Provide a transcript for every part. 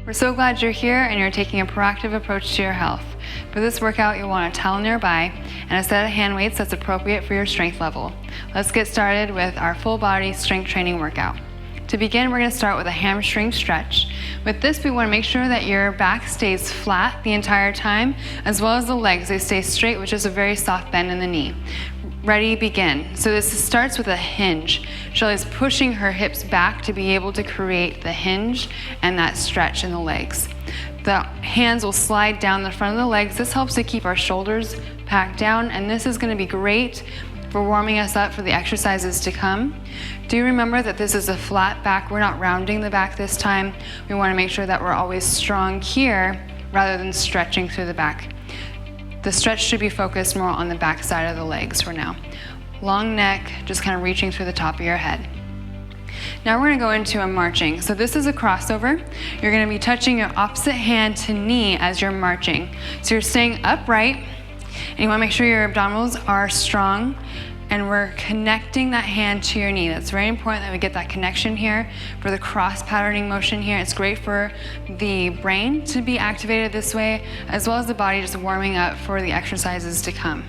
We're so glad you're here and you're taking a proactive approach to your health. For this workout, you'll want a towel nearby and a set of hand weights that's appropriate for your strength level. Let's get started with our full body strength training workout. To begin, we're going to start with a hamstring stretch. With this, we want to make sure that your back stays flat the entire time, as well as the legs. They stay straight, which is a very soft bend in the knee. Ready, begin. So this starts with a hinge. Shelley's pushing her hips back to be able to create the hinge and that stretch in the legs. The hands will slide down the front of the legs. This helps to keep our shoulders packed down, and this is going to be great for warming us up for the exercises to come. Do remember that this is a flat back. We're not rounding the back this time. We want to make sure that we're always strong here rather than stretching through the back. The stretch should be focused more on the back side of the legs for now. Long neck, just kind of reaching through the top of your head. Now we're going to go into a marching. So this is a crossover. You're going to be touching your opposite hand to knee as you're marching. So you're staying upright, and you want to make sure your abdominals are strong, and we're connecting that hand to your knee. That's very important that we get that connection here for the cross patterning motion here. It's great for the brain to be activated this way, as well as the body just warming up for the exercises to come.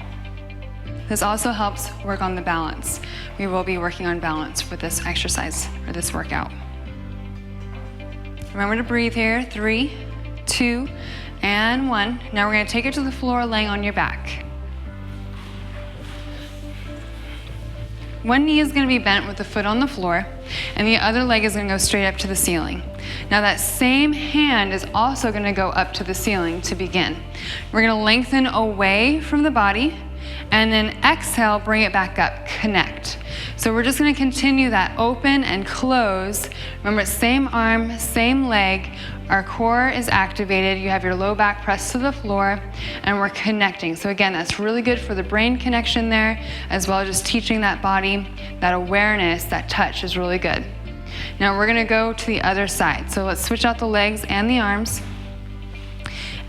This also helps work on the balance. We will be working on balance for this exercise, or this workout. Remember to breathe here. 3, 2, and 1. Now we're going to take it to the floor laying on your back. One knee is going to be bent with the foot on the floor, and the other leg is going to go straight up to the ceiling. Now that same hand is also going to go up to the ceiling to begin. We're going to lengthen away from the body, and then exhale, bring it back up, connect. So we're just going to continue that open and close. Remember, same arm, same leg. Our core is activated. You have your low back pressed to the floor, and we're connecting. So again, that's really good for the brain connection there, as well as just teaching that body, that awareness, that touch is really good. Now we're going to go to the other side. So let's switch out the legs and the arms.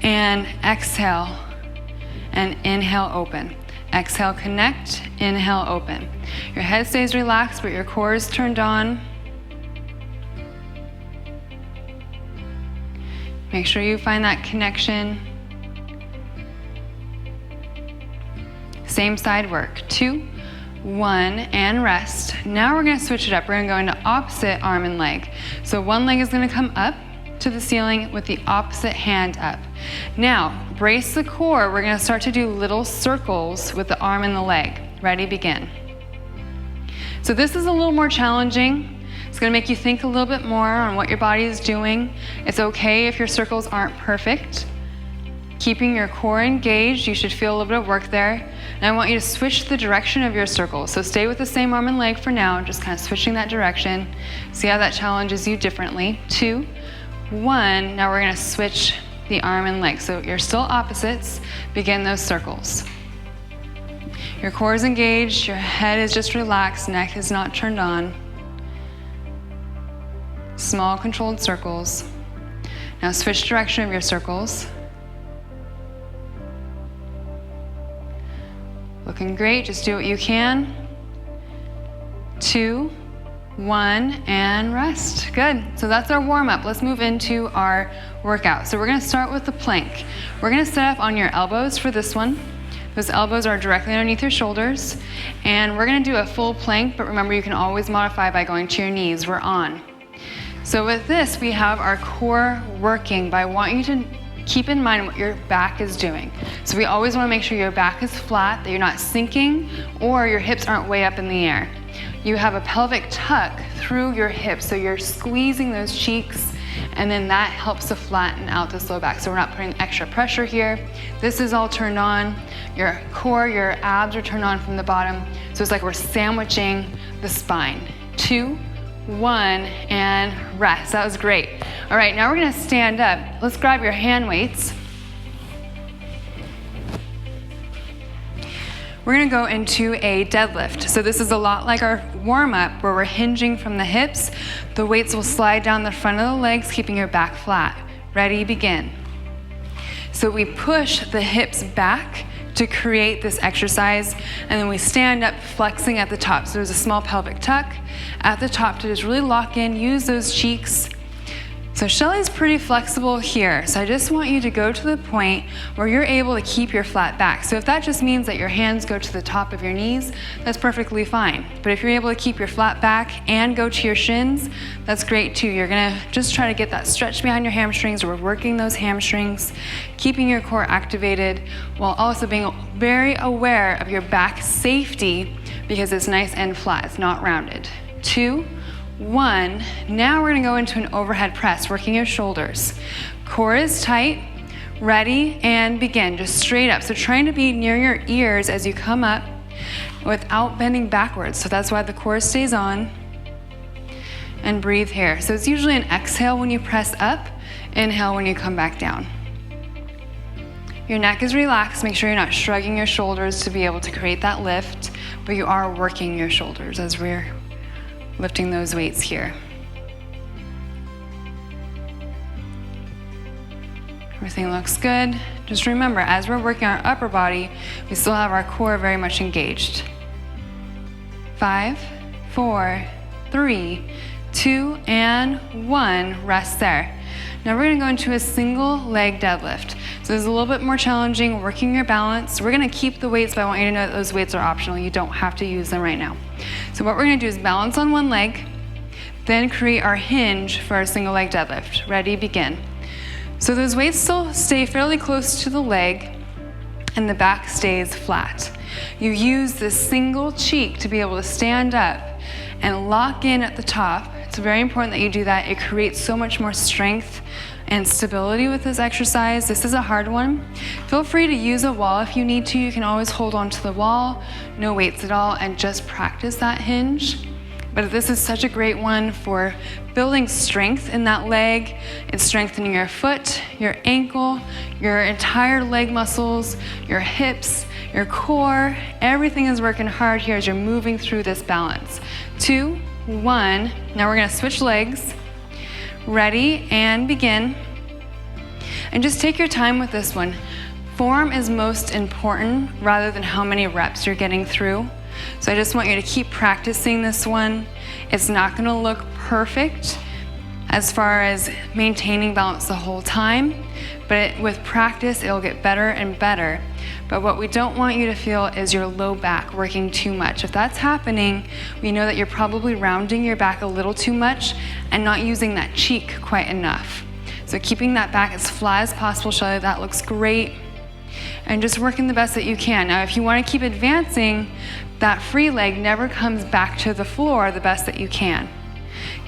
And exhale, and inhale, open. Exhale, connect, inhale, open. Your head stays relaxed, but your core is turned on. Make sure you find that connection. Same side work. 2, 1, and rest. Now we're going to switch it up. We're going to go into opposite arm and leg. So one leg is going to come up to the ceiling with the opposite hand up. Now, brace the core. We're going to start to do little circles with the arm and the leg. Ready, begin. So this is a little more challenging. It's going to make you think a little bit more on what your body is doing. It's okay if your circles aren't perfect. Keeping your core engaged, you should feel a little bit of work there. And I want you to switch the direction of your circle. So stay with the same arm and leg for now, just kind of switching that direction. See how that challenges you differently. 2, 1, now we're going to switch the arm and leg. So you're still opposites, begin those circles. Your core is engaged, your head is just relaxed, neck is not turned on. Small controlled circles. Now switch direction of your circles. Looking great, just do what you can. 2, 1, and rest. Good. So that's our warm-up. Let's move into our workout. So we're going to start with the plank. We're going to set up on your elbows for this one. Those elbows are directly underneath your shoulders. And we're going to do a full plank, but remember you can always modify by going to your knees. We're on. So with this, we have our core working, but I want you to keep in mind what your back is doing. So we always want to make sure your back is flat, that you're not sinking, or your hips aren't way up in the air. You have a pelvic tuck through your hips, so you're squeezing those cheeks, and then that helps to flatten out this low back. So we're not putting extra pressure here. This is all turned on. Your core, your abs are turned on from the bottom. So it's like we're sandwiching the spine. 2, 1, and rest. That was great. All right, now we're going to stand up. Let's grab your hand weights. We're going to go into a deadlift. So this is a lot like our warm-up where we're hinging from the hips. The weights will slide down the front of the legs, keeping your back flat. Ready, begin. So we push the hips back to create this exercise, and then we stand up flexing at the top. So there's a small pelvic tuck at the top to just really lock in, use those cheeks. So Shelley's pretty flexible here, so I just want you to go to the point where you're able to keep your flat back. So if that just means that your hands go to the top of your knees, that's perfectly fine. But if you're able to keep your flat back and go to your shins, that's great too. You're gonna just try to get that stretch behind your hamstrings. We're working those hamstrings, keeping your core activated, while also being very aware of your back safety because it's nice and flat, it's not rounded. 2, 1, now we're gonna go into an overhead press, working your shoulders. Core is tight, ready, and begin, just straight up. So trying to be near your ears as you come up without bending backwards. So that's why the core stays on. And breathe here. So it's usually an exhale when you press up, inhale when you come back down. Your neck is relaxed, make sure you're not shrugging your shoulders to be able to create that lift, but you are working your shoulders as we're lifting those weights here. Everything looks good. Just remember, as we're working our upper body, we still have our core very much engaged. 5, 4, 3, 2, and 1, rest there. Now we're gonna go into a single leg deadlift. So this is a little bit more challenging, working your balance. We're gonna keep the weights, but I want you to know that those weights are optional. You don't have to use them right now. So what we're gonna do is balance on one leg, then create our hinge for our single leg deadlift. Ready, begin. So those weights still stay fairly close to the leg and the back stays flat. You use this single cheek to be able to stand up and lock in at the top. It's very important that you do that. It creates so much more strength and stability with this exercise. This is a hard one. Feel free to use a wall if you need to. You can always hold on to the wall, no weights at all, and just practice that hinge. But this is such a great one for building strength in that leg. It's strengthening your foot, your ankle, your entire leg muscles, your hips, your core. Everything is working hard here as you're moving through this balance. 2, 1, now we're gonna switch legs. Ready, and begin. And just take your time with this one. Form is most important rather than how many reps you're getting through. So I just want you to keep practicing this one. It's not gonna look perfect as far as maintaining balance the whole time, but with practice, it'll get better and better. But what we don't want you to feel is your low back working too much. If that's happening, we know that you're probably rounding your back a little too much and not using that cheek quite enough. So keeping that back as flat as possible, Shelley, that looks great. And just working the best that you can. Now, if you want to keep advancing, that free leg never comes back to the floor the best that you can.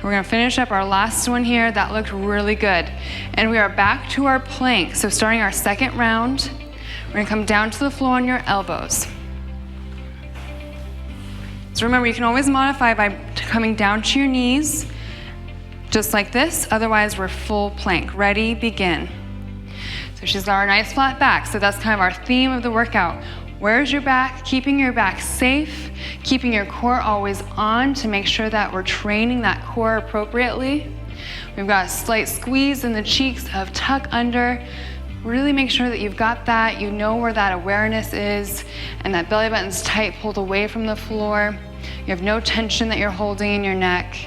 We're gonna finish up our last one here. That looked really good. And we are back to our plank. So starting our second round, we're gonna come down to the floor on your elbows. So remember, you can always modify by coming down to your knees, just like this. Otherwise, we're full plank. Ready, begin. So she's got our nice flat back. So that's kind of our theme of the workout. Where's your back? Keeping your back safe, keeping your core always on to make sure that we're training that core appropriately. We've got a slight squeeze in the cheeks of tuck under. Really make sure that you've got that, you know where that awareness is, and that belly button's tight, pulled away from the floor. You have no tension that you're holding in your neck.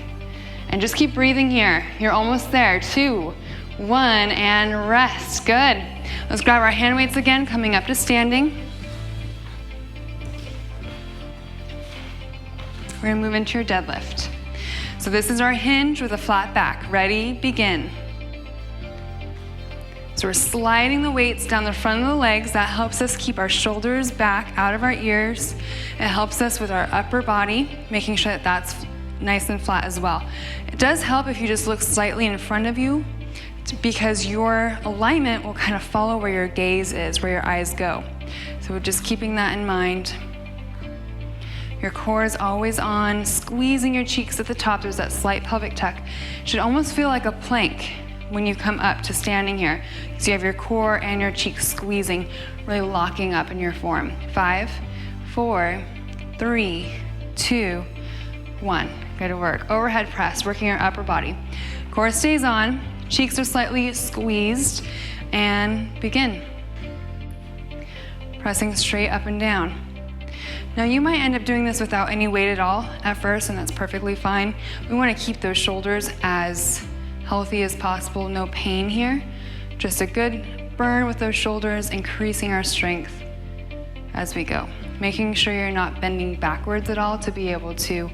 And just keep breathing here. You're almost there. 2, 1, and rest. Good. Let's grab our hand weights again, coming up to standing. We're gonna move into your deadlift. So this is our hinge with a flat back. Ready, begin. So we're sliding the weights down the front of the legs. That helps us keep our shoulders back out of our ears. It helps us with our upper body, making sure that that's nice and flat as well. It does help if you just look slightly in front of you, because your alignment will kind of follow where your gaze is, where your eyes go. So we're just keeping that in mind. Your core is always on, squeezing your cheeks at the top. There's that slight pelvic tuck. It should almost feel like a plank when you come up to standing here. So you have your core and your cheeks squeezing, really locking up in your form. 5, 4, 3, 2, 1. Go to work. Overhead press, working your upper body. Core stays on, cheeks are slightly squeezed, and begin. Pressing straight up and down. Now you might end up doing this without any weight at all at first, and that's perfectly fine. We want to keep those shoulders as healthy as possible, no pain here. Just a good burn with those shoulders, increasing our strength as we go. Making sure you're not bending backwards at all to be able to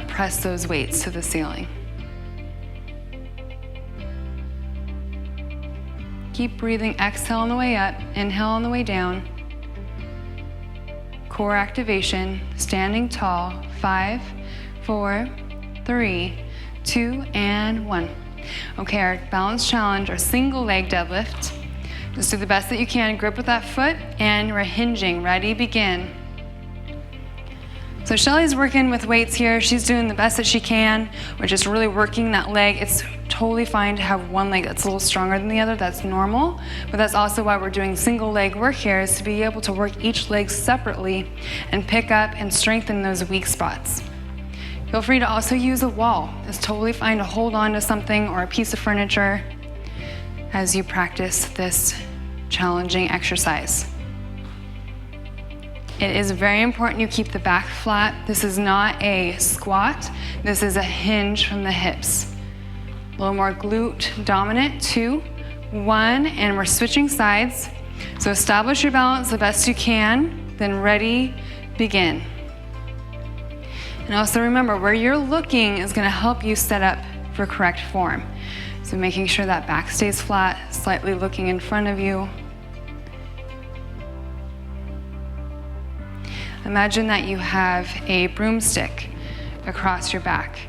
press those weights to the ceiling. Keep breathing. Exhale on the way up, inhale on the way down. Core activation, standing tall. 5, 4, 3, 2, and 1. Okay, our balance challenge, our single leg deadlift. Just do the best that you can. Grip with that foot, and we're hinging. Ready, begin. So Shelley's working with weights here. She's doing the best that she can. We're just really working that leg. It's totally fine to have one leg that's a little stronger than the other. That's normal. But that's also why we're doing single leg work here, is to be able to work each leg separately and pick up and strengthen those weak spots. Feel free to also use a wall. It's totally fine to hold on to something or a piece of furniture as you practice this challenging exercise. It is very important you keep the back flat. This is not a squat. This is a hinge from the hips. A little more glute dominant. 2, 1, and we're switching sides. So establish your balance the best you can, then ready, begin. And also remember, where you're looking is going to help you set up for correct form. So making sure that back stays flat, slightly looking in front of you. Imagine that you have a broomstick across your back.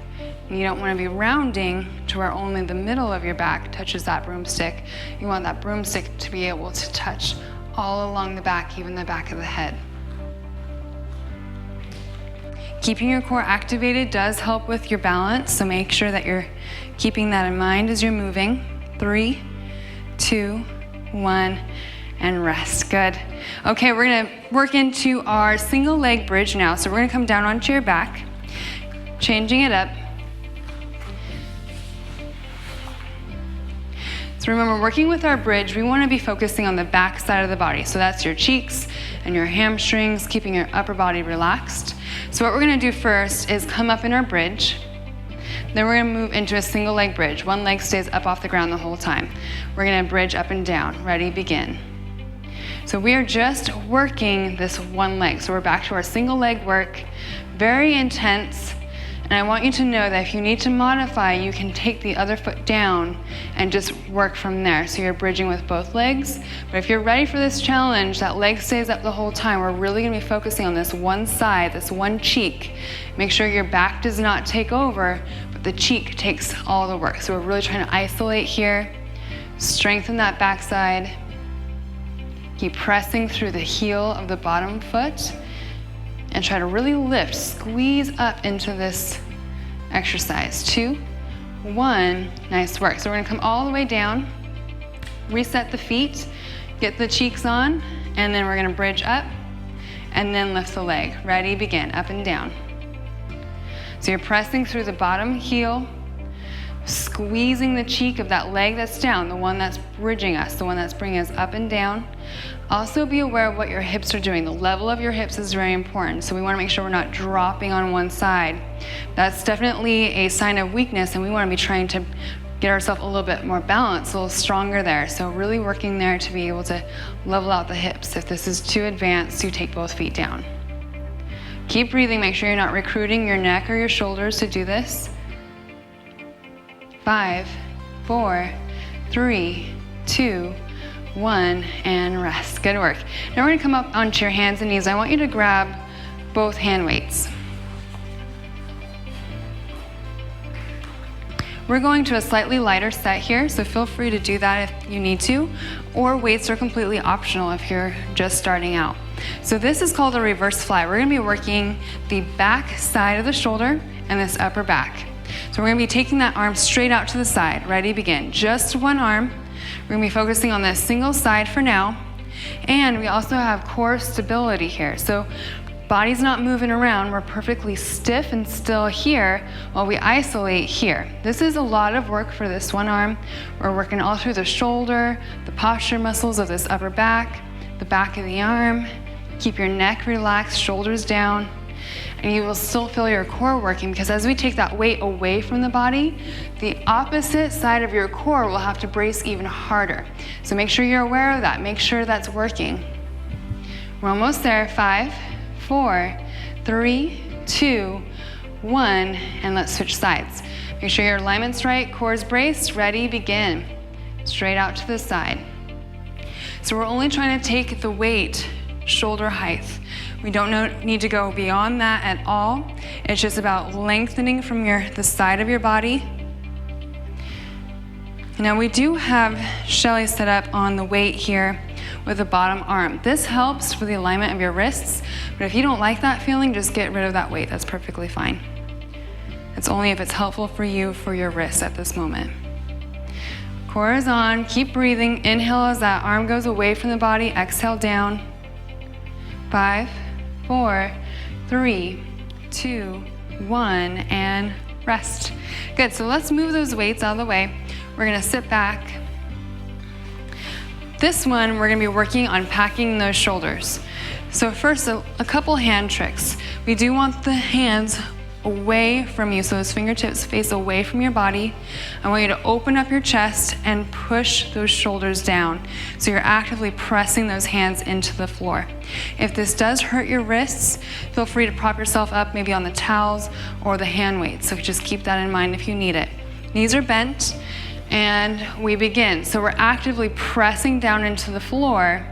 And you don't want to be rounding to where only the middle of your back touches that broomstick. You want that broomstick to be able to touch all along the back, even the back of the head. Keeping your core activated does help with your balance, so make sure that you're keeping that in mind as you're moving. 3, 2, 1, and rest. Good. Okay, we're gonna work into our single leg bridge now. So we're gonna come down onto your back, changing it up. So remember, working with our bridge, we wanna be focusing on the back side of the body. So that's your cheeks and your hamstrings, keeping your upper body relaxed. So what we're gonna do first is come up in our bridge. Then we're gonna move into a single leg bridge. One leg stays up off the ground the whole time. We're gonna bridge up and down. Ready, begin. So we are just working this one leg. So we're back to our single leg work, very intense. And I want you to know that if you need to modify, you can take the other foot down and just work from there. So you're bridging with both legs. But if you're ready for this challenge, that leg stays up the whole time. We're really gonna be focusing on this one side, this one cheek. Make sure your back does not take over, but the cheek takes all the work. So we're really trying to isolate here, strengthen that backside. Keep pressing through the heel of the bottom foot and try to really lift, squeeze up into this exercise. 2, 1, nice work. So we're gonna come all the way down, reset the feet, get the cheeks on, and then we're gonna bridge up and then lift the leg. Ready, begin, up and down. So you're pressing through the bottom heel, squeezing the cheek of that leg that's down, the one that's bridging us, the one that's bringing us up and down. Also be aware of what your hips are doing. The level of your hips is very important. So we want to make sure we're not dropping on one side. That's definitely a sign of weakness, and we want to be trying to get ourselves a little bit more balanced, a little stronger there. So really working there to be able to level out the hips. If this is too advanced, you take both feet down. Keep breathing. Make sure you're not recruiting your neck or your shoulders to do this. 5, 4, 3, 2, 1, and rest. Good work. Now we're gonna come up onto your hands and knees. I want you to grab both hand weights. We're going to a slightly lighter set here, so feel free to do that if you need to, or weights are completely optional if you're just starting out. So this is called a reverse fly. We're gonna be working the back side of the shoulder and this upper back. So we're gonna be taking that arm straight out to the side. Ready, begin. Just one arm. We're gonna be focusing on this single side for now. And we also have core stability here. So body's not moving around. We're perfectly stiff and still here while we isolate here. This is a lot of work for this one arm. We're working all through the shoulder, the posture muscles of this upper back, the back of the arm. Keep your neck relaxed, shoulders down. and you will still feel your core working, because as we take that weight away from the body, the opposite side of your core will have to brace even harder. So make sure you're aware of that. Make sure that's working. We're almost there. 5, 4, 3, 2, 1, and let's switch sides. Make sure your alignment's right, core's braced, ready, begin. Straight out to the side. So we're only trying to take the weight shoulder height. We don't need to go beyond that at all. It's just about lengthening from the side of your body. Now we do have Shelley set up on the weight here with the bottom arm. This helps for the alignment of your wrists, but if you don't like that feeling, just get rid of that weight. That's perfectly fine. It's only if it's helpful for you for your wrists at this moment. Core is on, keep breathing. Inhale as that arm goes away from the body, exhale down. 5, 4, 3, 2, 1, and rest. Good, so let's move those weights out of the way. We're gonna sit back. This one, we're gonna be working on packing those shoulders. So first, a couple hand tricks. We do want the hands away from you, so those fingertips face away from your body. I want you to open up your chest and push those shoulders down. So you're actively pressing those hands into the floor. If this does hurt your wrists, feel free to prop yourself up maybe on the towels or the hand weights. So just keep that in mind if you need it. Knees are bent, and we begin. So we're actively pressing down into the floor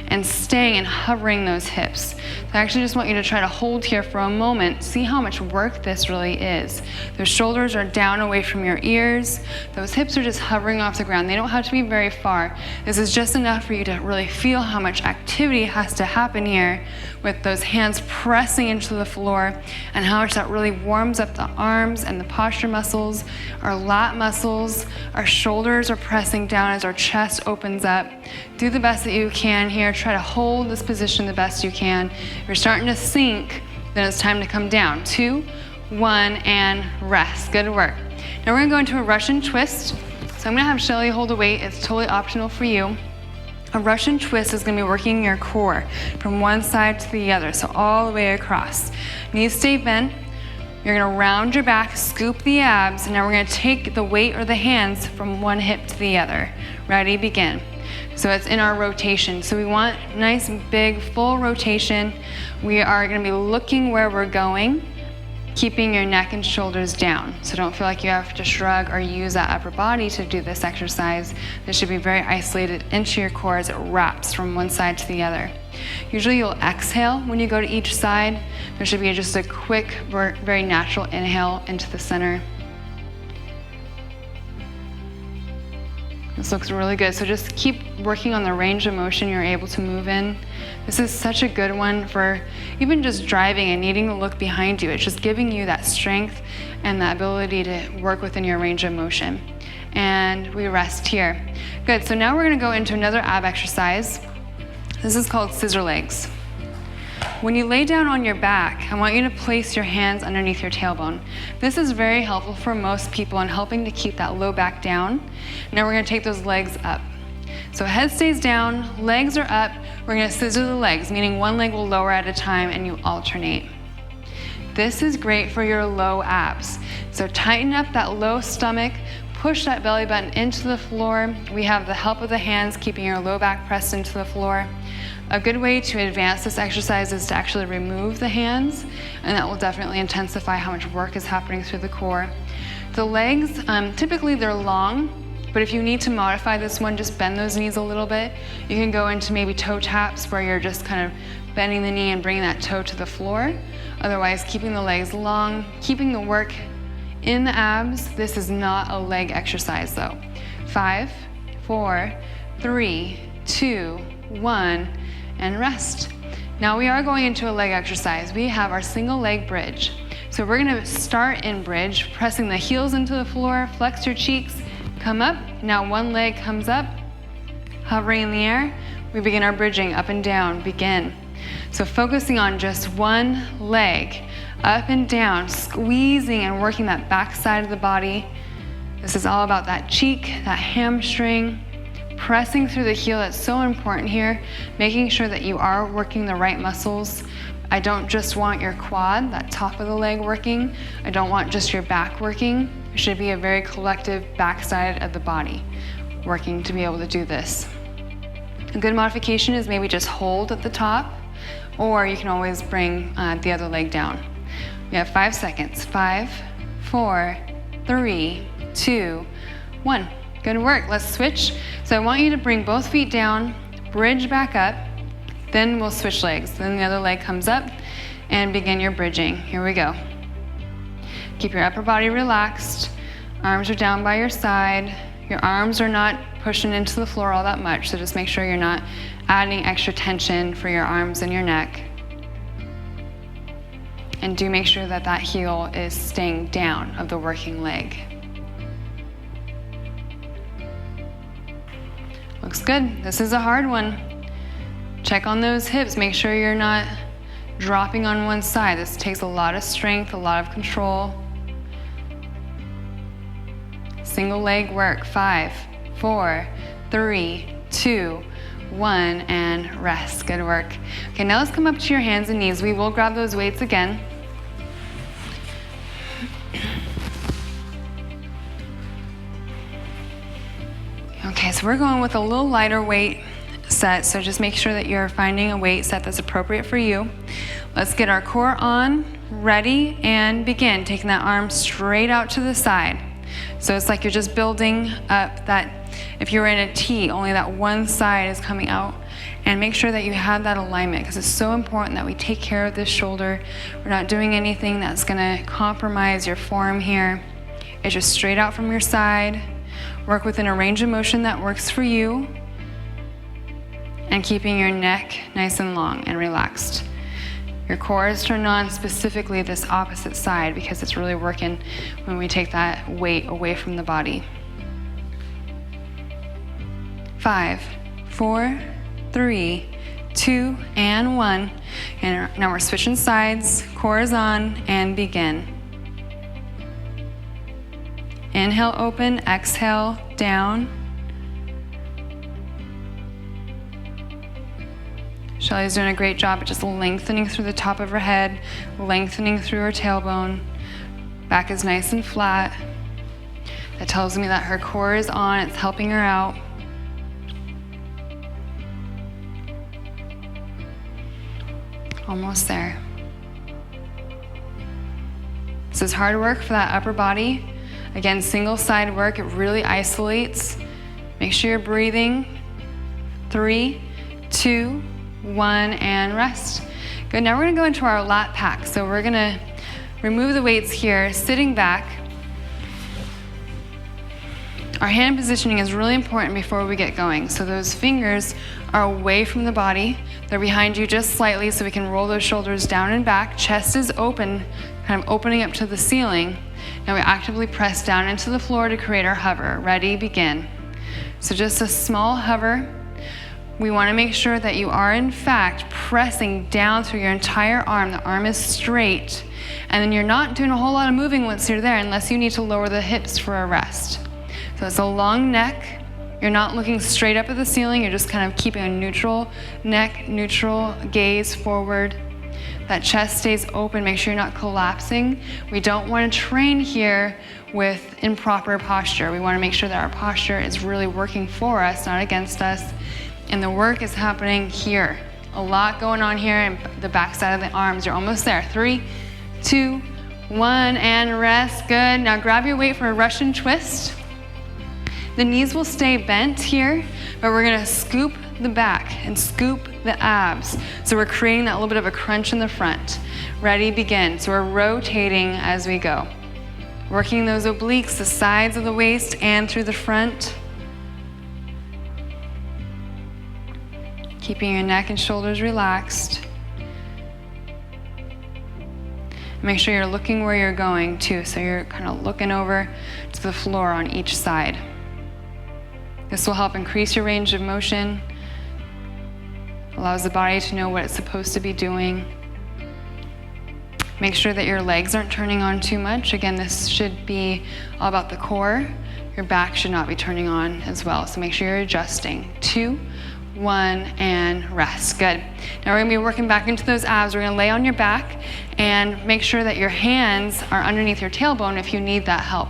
and staying and hovering those hips. So I actually just want you to try to hold here for a moment. See how much work this really is. Those shoulders are down away from your ears. Those hips are just hovering off the ground. They don't have to be very far. This is just enough for you to really feel how much activity has to happen here with those hands pressing into the floor, and how much that really warms up the arms and the posture muscles, our lat muscles. Our shoulders are pressing down as our chest opens up. Do the best that you can here. Try to hold this position the best you can. If you're starting to sink, then it's time to come down. 2, 1, and rest. Good work. Now we're gonna go into a Russian twist. So I'm gonna have Shelley hold a weight. It's totally optional for you. A Russian twist is gonna be working your core from one side to the other, so all the way across. Knees stay bent. You're gonna round your back, scoop the abs, and now we're gonna take the weight or the hands from one hip to the other. Ready, begin. So it's in our rotation. So we want nice, big, full rotation. We are gonna be looking where we're going, keeping your neck and shoulders down. So don't feel like you have to shrug or use that upper body to do this exercise. This should be very isolated into your core as it wraps from one side to the other. Usually you'll exhale when you go to each side. There should be just a quick, very natural inhale into the center. This looks really good. So just keep working on the range of motion you're able to move in. This is such a good one for even just driving and needing to look behind you. It's just giving you that strength and that ability to work within your range of motion. And we rest here. Good, so now we're gonna go into another ab exercise. This is called scissor legs. When you lay down on your back, I want you to place your hands underneath your tailbone. This is very helpful for most people in helping to keep that low back down. Now we're gonna take those legs up. So head stays down, legs are up. We're gonna scissor the legs, meaning one leg will lower at a time and you alternate. This is great for your low abs. So tighten up that low stomach, push that belly button into the floor. We have the help of the hands, keeping your low back pressed into the floor. A good way to advance this exercise is to actually remove the hands, and that will definitely intensify how much work is happening through the core. The legs, typically they're long, but if you need to modify this one, just bend those knees a little bit. You can go into maybe toe taps where you're just kind of bending the knee and bringing that toe to the floor. Otherwise, keeping the legs long, keeping the work in the abs. This is not a leg exercise though. 5, 4, 3, 2, 1, and rest. Now we are going into a leg exercise. We have our single leg bridge. So we're gonna start in bridge, pressing the heels into the floor, flex your cheeks, come up. Now one leg comes up, hovering in the air. We begin our bridging, up and down, begin. So focusing on just one leg, up and down, squeezing and working that back side of the body. This is all about that cheek, that hamstring, pressing through the heel. That's so important here, making sure that you are working the right muscles I don't just want your quad, that top of the leg working. I don't want just your back working. It should be a very collective backside of the body working to be able to do this. A good modification is maybe just hold at the top, or you can always bring the other leg down. We have 5 seconds. 5, 4, 3, 2, 1. Good work. Let's switch. So I want you to bring both feet down, bridge back up, then we'll switch legs. Then the other leg comes up and begin your bridging. Here we go. Keep your upper body relaxed. Arms are down by your side. Your arms are not pushing into the floor all that much, so just make sure you're not adding extra tension for your arms and your neck. And do make sure that that heel is staying down of the working leg. Looks good. This is a hard one. Check on those hips. Make sure you're not dropping on one side. This takes a lot of strength, a lot of control. Single leg work. 5, 4, 3, 2, 1, and rest. Good work. Okay, now let's come up to your hands and knees. We will grab those weights again. Okay, so we're going with a little lighter weight set, so just make sure that you're finding a weight set that's appropriate for you. Let's get our core on, ready, and begin. Taking that arm straight out to the side. So it's like you're just building up that, if you're in a T, only that one side is coming out. And make sure that you have that alignment, because it's so important that we take care of this shoulder. We're not doing anything that's gonna compromise your form here. It's just straight out from your side. Work within a range of motion that works for you, and keeping your neck nice and long and relaxed. Your core is turned on, specifically this opposite side, because it's really working when we take that weight away from the body. 5, 4, 3, 2, and 1. And now we're switching sides, core is on, and begin. Inhale, open, exhale, down. Shelley's doing a great job at just lengthening through the top of her head, lengthening through her tailbone. Back is nice and flat. That tells me that her core is on, it's helping her out. Almost there. This is hard work for that upper body. Again, single side work, it really isolates. Make sure you're breathing. 3, 2, 1, and rest. Good, now we're gonna go into our lat pack. So we're gonna remove the weights here, sitting back. Our hand positioning is really important before we get going. So those fingers are away from the body. They're behind you just slightly, so we can roll those shoulders down and back. Chest is open, kind of opening up to the ceiling. Now we actively press down into the floor to create our hover. Ready, begin. So just a small hover. We want to make sure that you are in fact pressing down through your entire arm. The arm is straight, and then you're not doing a whole lot of moving once you're there, unless you need to lower the hips for a rest. So it's a long neck. You're not looking straight up at the ceiling. You're just kind of keeping a neutral neck, neutral gaze forward. That chest stays open. Make sure you're not collapsing. We don't want to train here with improper posture. We want to make sure that our posture is really working for us, not against us. And the work is happening here. A lot going on here in the backside of the arms. You're almost there. 3, 2, 1, and rest. Good. Now grab your weight for a Russian twist. The knees will stay bent here, but we're gonna scoop the back and scoop the abs. So we're creating that little bit of a crunch in the front. Ready, begin. So we're rotating as we go. Working those obliques, the sides of the waist and through the front. Keeping your neck and shoulders relaxed. Make sure you're looking where you're going too, so you're kind of looking over to the floor on each side. This will help increase your range of motion, allows the body to know what it's supposed to be doing. Make sure that your legs aren't turning on too much. Again, this should be all about the core. Your back should not be turning on as well, so make sure you're adjusting. 2, 1, and rest. Good. Now we're gonna be working back into those abs. We're gonna lay on your back and make sure that your hands are underneath your tailbone if you need that help.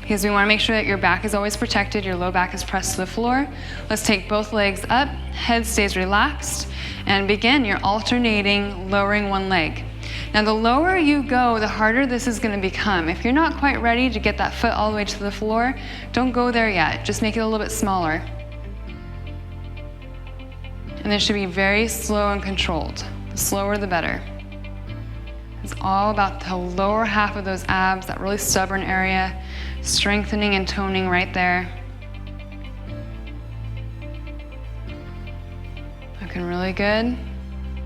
Because we wanna make sure that your back is always protected, your low back is pressed to the floor. Let's take both legs up, head stays relaxed, and begin. You're alternating lowering one leg. Now the lower you go, the harder this is gonna become. If you're not quite ready to get that foot all the way to the floor, don't go there yet. Just make it a little bit smaller. And this should be very slow and controlled. The slower, the better. It's all about the lower half of those abs, that really stubborn area, strengthening and toning right there. Looking really good.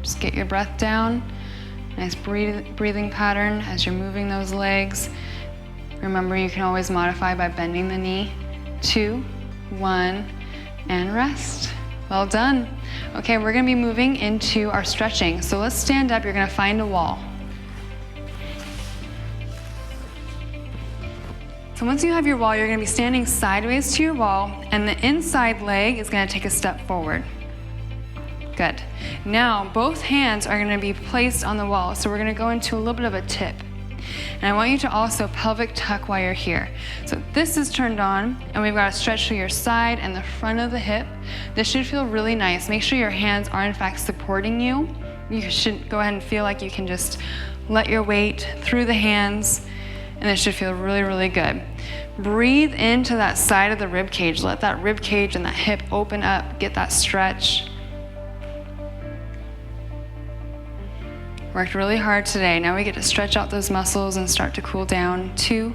Just get your breath down. Nice breathing pattern as you're moving those legs. Remember, you can always modify by bending the knee. 2, 1, and rest. Well done. Okay, we're gonna be moving into our stretching. So let's stand up, you're gonna find a wall. So once you have your wall, you're gonna be standing sideways to your wall, and the inside leg is gonna take a step forward. Good. Now, both hands are gonna be placed on the wall, so we're gonna go into a little bit of a tip. And I want you to also pelvic tuck while you're here. So this is turned on, and we've got to stretch through your side and the front of the hip. This should feel really nice. Make sure your hands are in fact supporting you. You should go ahead and feel like you can just let your weight through the hands, and this should feel really, really good. Breathe into that side of the rib cage. Let that rib cage and that hip open up, get that stretch. Worked really hard today. Now we get to stretch out those muscles and start to cool down. 2,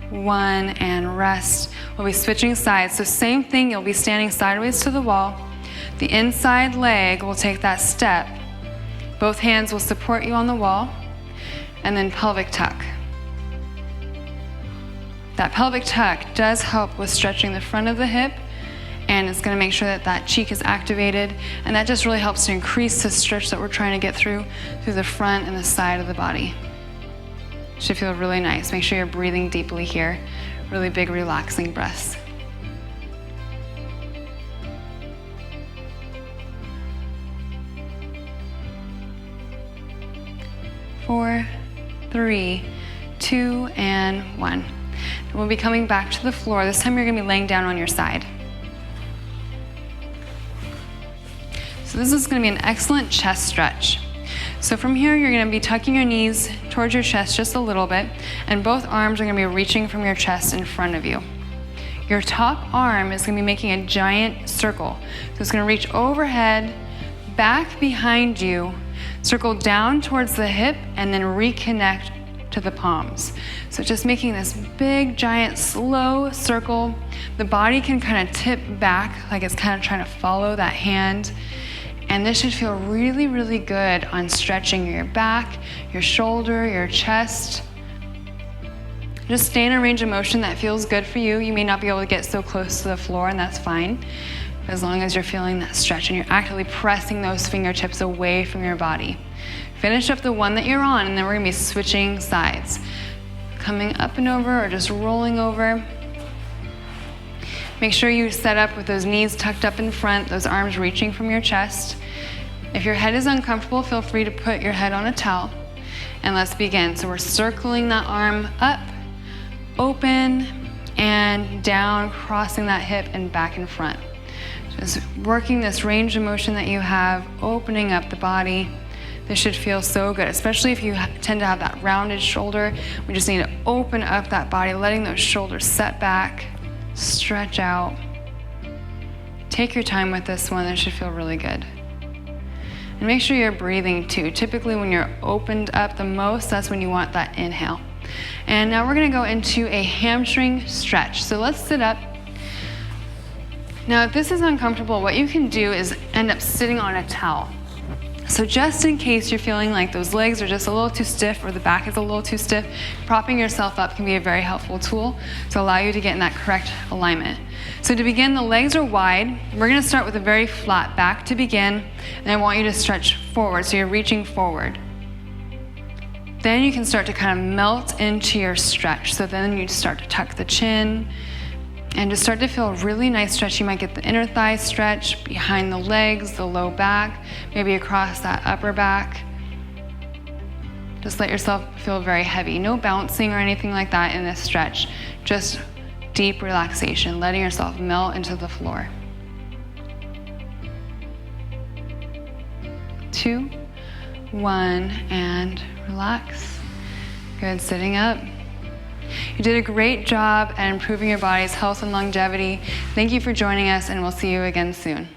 1, and rest. We'll be switching sides. So same thing, you'll be standing sideways to the wall. The inside leg will take that step. Both hands will support you on the wall, and then pelvic tuck. That pelvic tuck does help with stretching the front of the hip, and it's gonna make sure that that cheek is activated, and that just really helps to increase the stretch that we're trying to get through the front and the side of the body. Should feel really nice. Make sure you're breathing deeply here. Really big, relaxing breaths. Four, 3, 2, and 1. We'll be coming back to the floor. This time you're gonna be laying down on your side. So this is gonna be an excellent chest stretch. So from here, you're gonna be tucking your knees towards your chest just a little bit, and both arms are gonna be reaching from your chest in front of you. Your top arm is gonna be making a giant circle. So it's gonna reach overhead, back behind you, circle down towards the hip, and then reconnect to the palms. So just making this big, giant, slow circle. The body can kind of tip back, like it's kind of trying to follow that hand. And this should feel really, really good on stretching your back, your shoulder, your chest. Just stay in a range of motion that feels good for you. You may not be able to get so close to the floor, and that's fine, as long as you're feeling that stretch and you're actively pressing those fingertips away from your body. Finish up the one that you're on, and then we're gonna be switching sides. Coming up and over, or just rolling over. Make sure you set up with those knees tucked up in front, those arms reaching from your chest. If your head is uncomfortable, feel free to put your head on a towel. And let's begin. So we're circling that arm up, open, and down, crossing that hip and back and front. Just working this range of motion that you have, opening up the body. This should feel so good, especially if you tend to have that rounded shoulder. We just need to open up that body, letting those shoulders set back. Stretch out. Take your time with this one. This should feel really good. And make sure you're breathing too. Typically when you're opened up the most, that's when you want that inhale. And now we're gonna go into a hamstring stretch. So let's sit up. Now if this is uncomfortable, what you can do is end up sitting on a towel. So just in case you're feeling like those legs are just a little too stiff or the back is a little too stiff, propping yourself up can be a very helpful tool to allow you to get in that correct alignment. So to begin, the legs are wide. We're gonna start with a very flat back to begin, and I want you to stretch forward, so you're reaching forward. Then you can start to kind of melt into your stretch. So then you start to tuck the chin And just start to feel a really nice stretch. You might get the inner thigh stretch, behind the legs, the low back, maybe across that upper back. Just let yourself feel very heavy. No bouncing or anything like that in this stretch. Just deep relaxation, letting yourself melt into the floor. 2, 1, and relax. Good, sitting up. You did a great job at improving your body's health and longevity. Thank you for joining us, and we'll see you again soon.